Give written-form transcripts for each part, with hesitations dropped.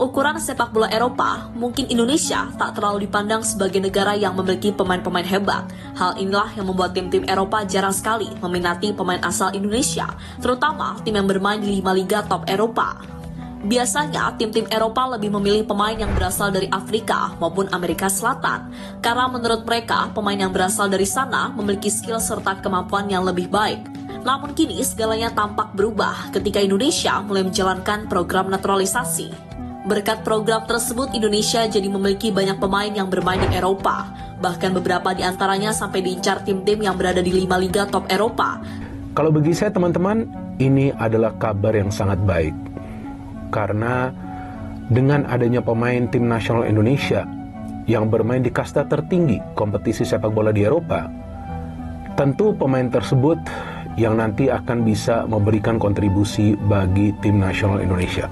Dalam ukuran sepak bola Eropa, mungkin Indonesia tak terlalu dipandang sebagai negara yang memiliki pemain-pemain hebat. Hal inilah yang membuat tim-tim Eropa jarang sekali meminati pemain asal Indonesia, terutama tim yang bermain di 5 liga top Eropa. Biasanya, tim-tim Eropa lebih memilih pemain yang berasal dari Afrika maupun Amerika Selatan, karena menurut mereka, pemain yang berasal dari sana memiliki skill serta kemampuan yang lebih baik. Namun kini segalanya tampak berubah ketika Indonesia mulai menjalankan program naturalisasi. Berkat program tersebut, Indonesia jadi memiliki banyak pemain yang bermain di Eropa. Bahkan beberapa di antaranya sampai diincar tim-tim yang berada di 5 liga top Eropa. Kalau bagi saya teman-teman, ini adalah kabar yang sangat baik. Karena dengan adanya pemain tim nasional Indonesia yang bermain di kasta tertinggi kompetisi sepak bola di Eropa, tentu pemain tersebut yang nanti akan bisa memberikan kontribusi bagi tim nasional Indonesia.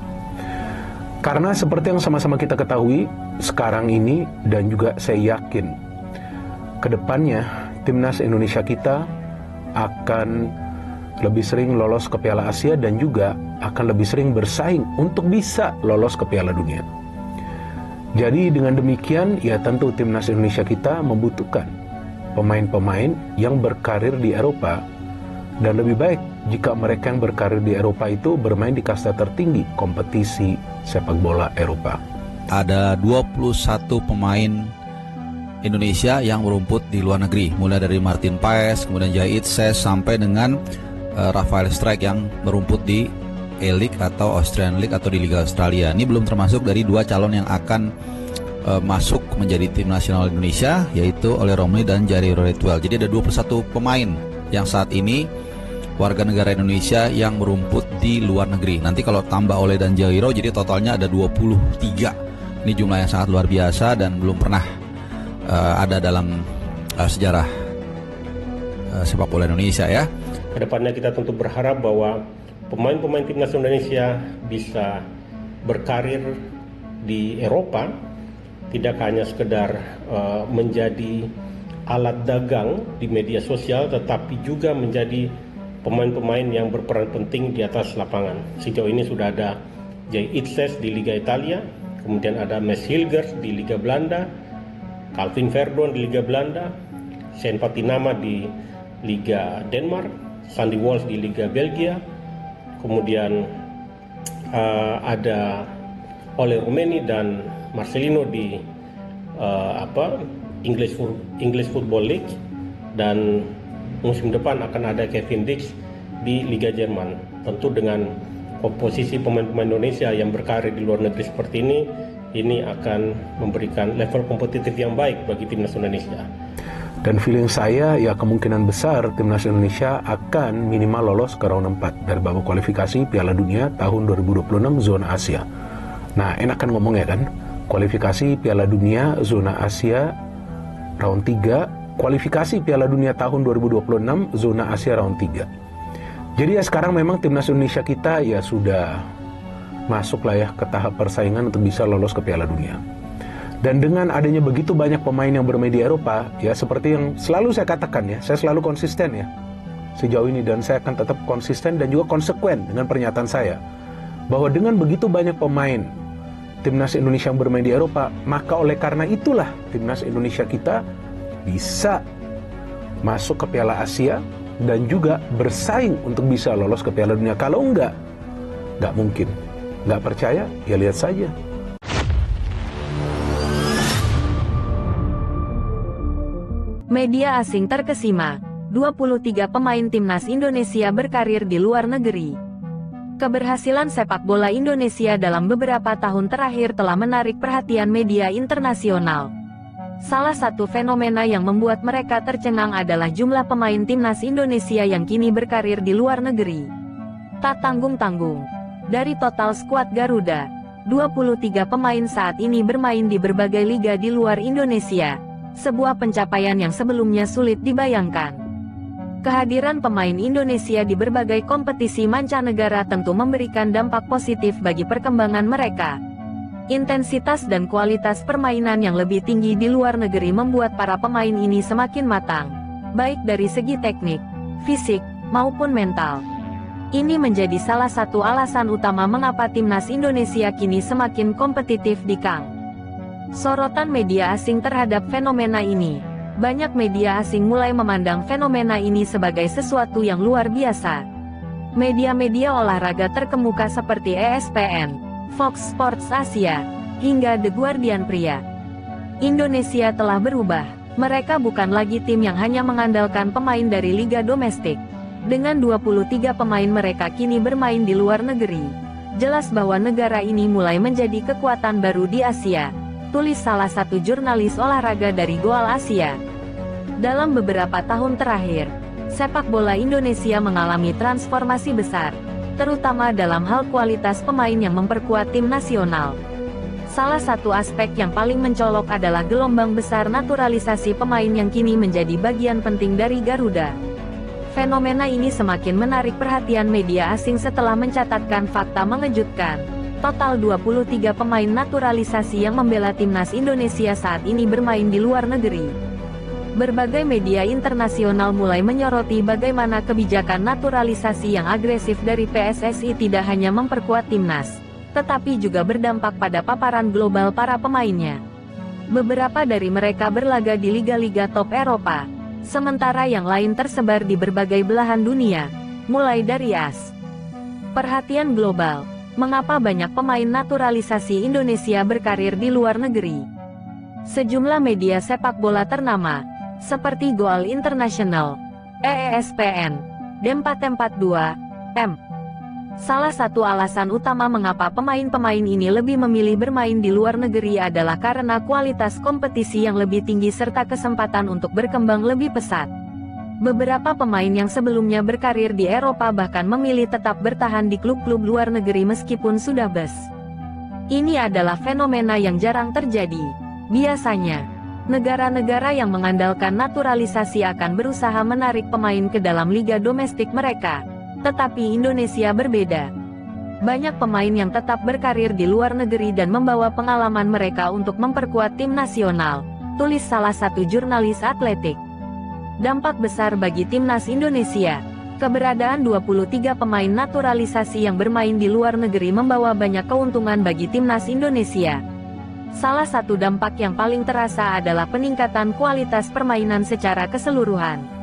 Karena seperti yang sama-sama kita ketahui sekarang ini, dan juga saya yakin kedepannya timnas Indonesia kita akan lebih sering lolos ke Piala Asia dan juga akan lebih sering bersaing untuk bisa lolos ke Piala Dunia. Jadi dengan demikian ya tentu timnas Indonesia kita membutuhkan pemain-pemain yang berkarir di Eropa, dan lebih baik jika mereka yang berkarir di Eropa itu bermain di kasta tertinggi kompetisi sepak bola Eropa. Ada 21 pemain Indonesia yang merumput di luar negeri, mulai dari Martin Paes, kemudian Jai Itses, sampai dengan Rafael Strijk yang merumput di E-League atau Australian League atau di Liga Australia. Ini belum termasuk dari 2 calon yang akan masuk menjadi tim nasional Indonesia, yaitu Ole Romli dan Jari Roretwell. Jadi ada 21 pemain yang saat ini warga negara Indonesia yang merumput di luar negeri. Nanti kalau tambah Ole dan Jairo, jadi totalnya ada 23. Ini jumlah yang sangat luar biasa dan belum pernah ada dalam sejarah sepak bola Indonesia ya. Kedepannya kita tentu berharap bahwa pemain-pemain timnas Indonesia bisa berkarir di Eropa, tidak hanya sekedar menjadi alat dagang di media sosial, tetapi juga menjadi pemain-pemain yang berperan penting di atas lapangan. Sejauh ini sudah ada Jai Itses di Liga Italia, kemudian ada Mads Hilgers di Liga Belanda, Calvin Verdon di Liga Belanda, Sean Patinama di Liga Denmark, Sandy Walsh di Liga Belgia, kemudian ada Ole Rumeni dan Marcelino di English Football League, dan musim depan akan ada Kevin Dix di Liga Jerman. Tentu dengan komposisi pemain-pemain Indonesia yang berkarir di luar negeri seperti ini akan memberikan level kompetitif yang baik bagi timnas Indonesia. Dan feeling saya ya kemungkinan besar timnas Indonesia akan minimal lolos ke round 4 dari babak kualifikasi Piala Dunia tahun 2026 zona Asia. Nah, enakan ngomong ya kan, kualifikasi Piala Dunia zona Asia round 3, kualifikasi Piala Dunia tahun 2026 zona Asia round 3. Jadi ya sekarang memang timnas Indonesia kita ya sudah masuk lah ya ke tahap persaingan untuk bisa lolos ke Piala Dunia. Dan dengan adanya begitu banyak pemain yang bermain di Eropa, ya seperti yang selalu saya katakan ya, saya selalu konsisten ya sejauh ini, dan saya akan tetap konsisten dan juga konsekuen dengan pernyataan saya bahwa dengan begitu banyak pemain timnas Indonesia yang bermain di Eropa, maka oleh karena itulah timnas Indonesia kita bisa masuk ke Piala Asia dan juga bersaing untuk bisa lolos ke Piala Dunia. Kalau enggak mungkin. Nggak percaya? Ya lihat saja. Media asing terkesima, 23 pemain timnas Indonesia berkarir di luar negeri. Keberhasilan sepak bola Indonesia dalam beberapa tahun terakhir telah menarik perhatian media internasional. Salah satu fenomena yang membuat mereka tercengang adalah jumlah pemain timnas Indonesia yang kini berkarir di luar negeri. Tak tanggung-tanggung, dari total skuad Garuda, 23 pemain saat ini bermain di berbagai liga di luar Indonesia, sebuah pencapaian yang sebelumnya sulit dibayangkan. Kehadiran pemain Indonesia di berbagai kompetisi mancanegara tentu memberikan dampak positif bagi perkembangan mereka. Intensitas dan kualitas permainan yang lebih tinggi di luar negeri membuat para pemain ini semakin matang, baik dari segi teknik, fisik, maupun mental. Ini menjadi salah satu alasan utama mengapa timnas Indonesia kini semakin kompetitif di KAN. Sorotan media asing terhadap fenomena ini. Banyak media asing mulai memandang fenomena ini sebagai sesuatu yang luar biasa. Media-media olahraga terkemuka seperti ESPN, Fox Sports Asia, hingga The Guardian pria. Indonesia telah berubah. Mereka bukan lagi tim yang hanya mengandalkan pemain dari liga domestik. Dengan 23 pemain mereka kini bermain di luar negeri. Jelas bahwa negara ini mulai menjadi kekuatan baru di Asia, tulis salah satu jurnalis olahraga dari Goal Asia. Dalam beberapa tahun terakhir, sepak bola Indonesia mengalami transformasi besar, terutama dalam hal kualitas pemain yang memperkuat tim nasional. Salah satu aspek yang paling mencolok adalah gelombang besar naturalisasi pemain yang kini menjadi bagian penting dari Garuda. Fenomena ini semakin menarik perhatian media asing setelah mencatatkan fakta mengejutkan. Total 23 pemain naturalisasi yang membela timnas Indonesia saat ini bermain di luar negeri. Berbagai media internasional mulai menyoroti bagaimana kebijakan naturalisasi yang agresif dari PSSI tidak hanya memperkuat timnas, tetapi juga berdampak pada paparan global para pemainnya. Beberapa dari mereka berlaga di liga-liga top Eropa, sementara yang lain tersebar di berbagai belahan dunia, mulai dari AS. Perhatian global, mengapa banyak pemain naturalisasi Indonesia berkarir di luar negeri? Sejumlah media sepak bola ternama, seperti Goal International, ESPN, D442, M. Salah satu alasan utama mengapa pemain-pemain ini lebih memilih bermain di luar negeri adalah karena kualitas kompetisi yang lebih tinggi serta kesempatan untuk berkembang lebih pesat. Beberapa pemain yang sebelumnya berkarir di Eropa bahkan memilih tetap bertahan di klub-klub luar negeri meskipun sudah bes. Ini adalah fenomena yang jarang terjadi. Biasanya, negara-negara yang mengandalkan naturalisasi akan berusaha menarik pemain ke dalam liga domestik mereka. Tetapi Indonesia berbeda. Banyak pemain yang tetap berkarir di luar negeri dan membawa pengalaman mereka untuk memperkuat tim nasional, tulis salah satu jurnalis atletik. Dampak besar bagi timnas Indonesia. Keberadaan 23 pemain naturalisasi yang bermain di luar negeri membawa banyak keuntungan bagi timnas Indonesia. Salah satu dampak yang paling terasa adalah peningkatan kualitas permainan secara keseluruhan.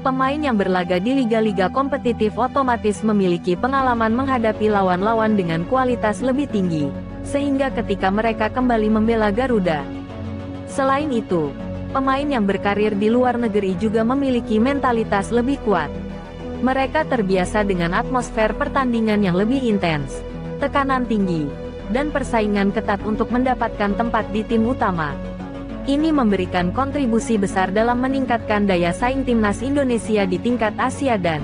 Pemain yang berlaga di liga-liga kompetitif otomatis memiliki pengalaman menghadapi lawan-lawan dengan kualitas lebih tinggi, sehingga ketika mereka kembali membela Garuda. Selain itu, pemain yang berkarir di luar negeri juga memiliki mentalitas lebih kuat. Mereka terbiasa dengan atmosfer pertandingan yang lebih intens, tekanan tinggi, dan persaingan ketat untuk mendapatkan tempat di tim utama. Ini memberikan kontribusi besar dalam meningkatkan daya saing timnas Indonesia di tingkat Asia dan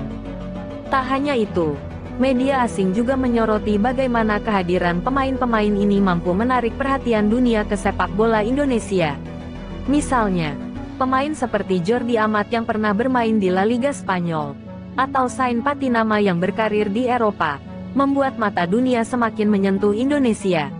tak hanya itu, media asing juga menyoroti bagaimana kehadiran pemain-pemain ini mampu menarik perhatian dunia ke sepak bola Indonesia. Misalnya, pemain seperti Jordi Amat yang pernah bermain di La Liga Spanyol, atau Sain Patinama yang berkarir di Eropa, membuat mata dunia semakin menyentuh Indonesia.